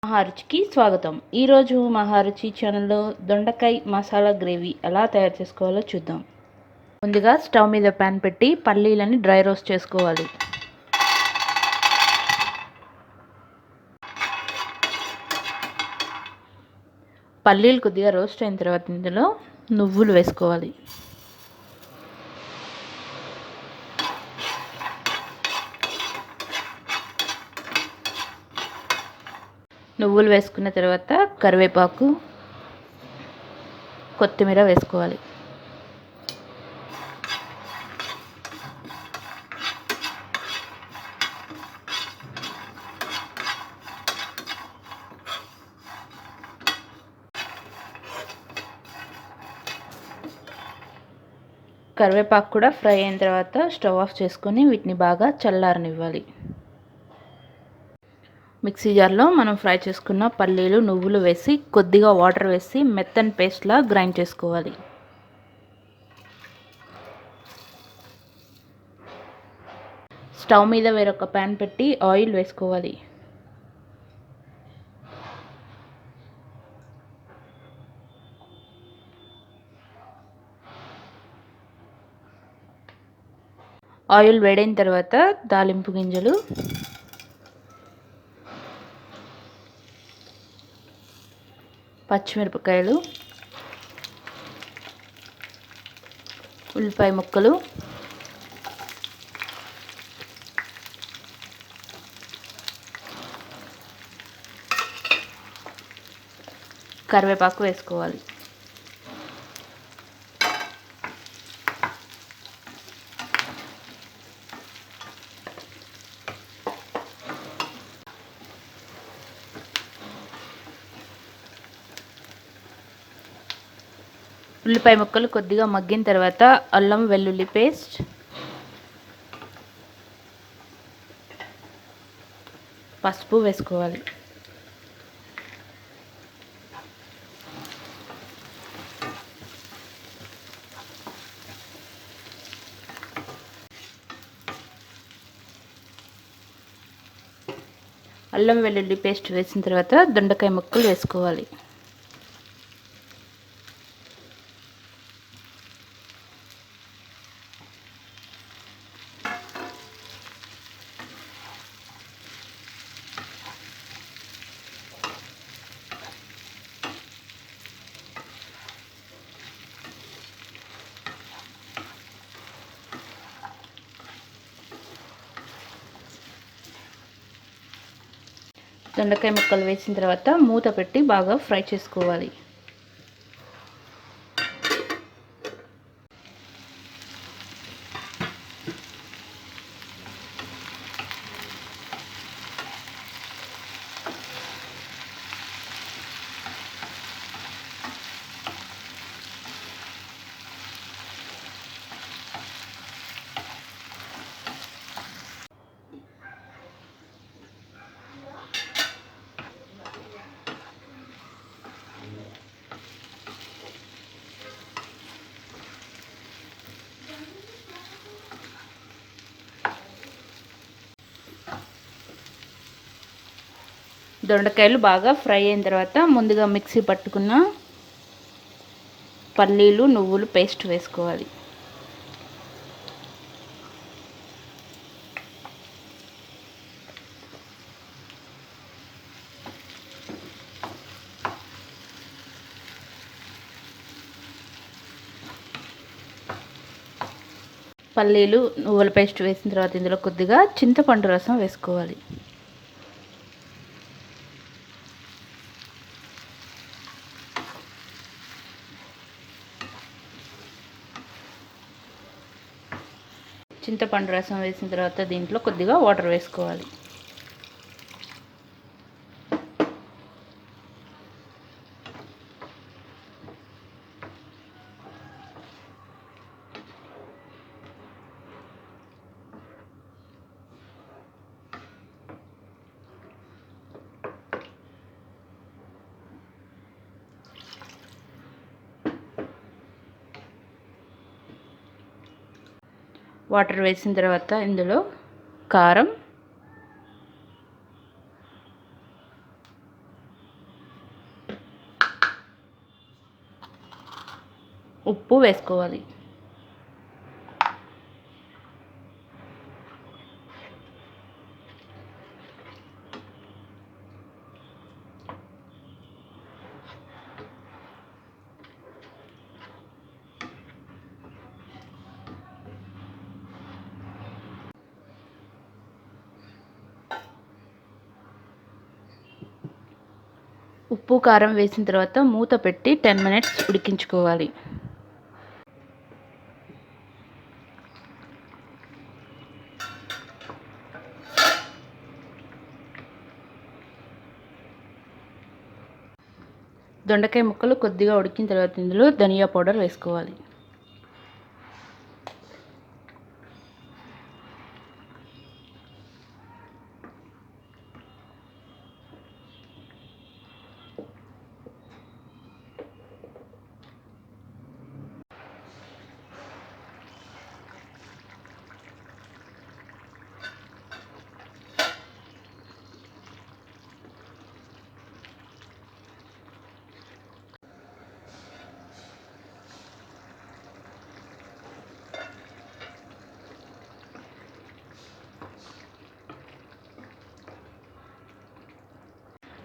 మహారుచికి స్వాగతం. ఈరోజు మహారుచి ఛానల్లో దొండకాయ మసాలా గ్రేవీ ఎలా తయారు చేసుకోవాలో చూద్దాం. ముందుగా స్టవ్ మీద ప్యాన్ పెట్టి పల్లీలని డ్రై రోస్ట్ చేసుకోవాలి. పల్లీలు కొద్దిగా రోస్ట్ అయిన తర్వాత ఇందులో నువ్వులు వేసుకోవాలి. నువ్వులు వేసుకున్న తర్వాత కరివేపాకు, కొత్తిమీర వేసుకోవాలి. కరివేపాకు కూడా ఫ్రై అయిన తర్వాత స్టవ్ ఆఫ్ చేసుకొని వీటిని బాగా చల్లారనివ్వాలి. మిక్సీ జార్లో మనం ఫ్రై చేసుకున్న పల్లీలు, నువ్వులు వేసి కొద్దిగా వాటర్ వేసి మెత్తని పేస్ట్లా గ్రైండ్ చేసుకోవాలి. స్టవ్ మీద వేరొక ప్యాన్ పెట్టి ఆయిల్ వేసుకోవాలి. ఆయిల్ వేడైన తర్వాత తాలింపు గింజలు, పచ్చిమిరపకాయలు, ఉల్లిపాయ ముక్కలు, కరివేపాకు వేసుకోవాలి. ఉల్లిపాయ ముక్కలు కొద్దిగా మగ్గిన తర్వాత అల్లం వెల్లుల్లి పేస్ట్, పసుపు వేసుకోవాలి. అల్లం వెల్లుల్లి పేస్ట్ వేసిన తర్వాత దొండకాయ ముక్కలు వేసుకోవాలి. దొండకాయ ముక్కలు వేసిన తర్వాత మూత పెట్టి బాగా ఫ్రై చేసుకోవాలి. దొండకాయలు బాగా ఫ్రై అయిన తర్వాత ముందుగా మిక్సీ పట్టుకున్న పల్లీలు, నువ్వులు పేస్ట్ వేసుకోవాలి. పల్లీలు, నువ్వుల పేస్ట్ వేసిన తర్వాత ఇందులో కొద్దిగా చింతపండు రసం వేసుకోవాలి. చింతపండు రసం వేసిన తర్వాత దీంట్లో కొద్దిగా వాటర్ వేసుకోవాలి. వాటర్ వేసిన తర్వాత ఇందులో కారం, ఉప్పు వేసుకోవాలి. ఉప్పు కారం వేసిన తర్వాత మూత పెట్టి 10 మినిట్స్ ఉడికించుకోవాలి. దొండకాయ ముక్కలు కొద్దిగా ఉడికిన తర్వాత ఇందులో ధనియా పౌడర్ వేసుకోవాలి.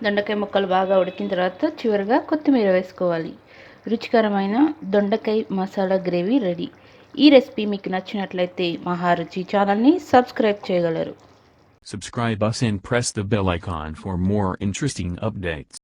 దొండకాయ ముక్కలు బాగా ఉడికిన తర్వాత చివరిగా కొత్తిమీర వేసుకోవాలి. రుచికరమైన దొండకాయ మసాలా గ్రేవీ రెడీ. ఈ రెసిపీ మీకు నచ్చినట్లయితే మహా రుచి ఛానల్ని సబ్స్క్రైబ్ చేయగలరు. Subscribe us and press the bell icon for more interesting updates.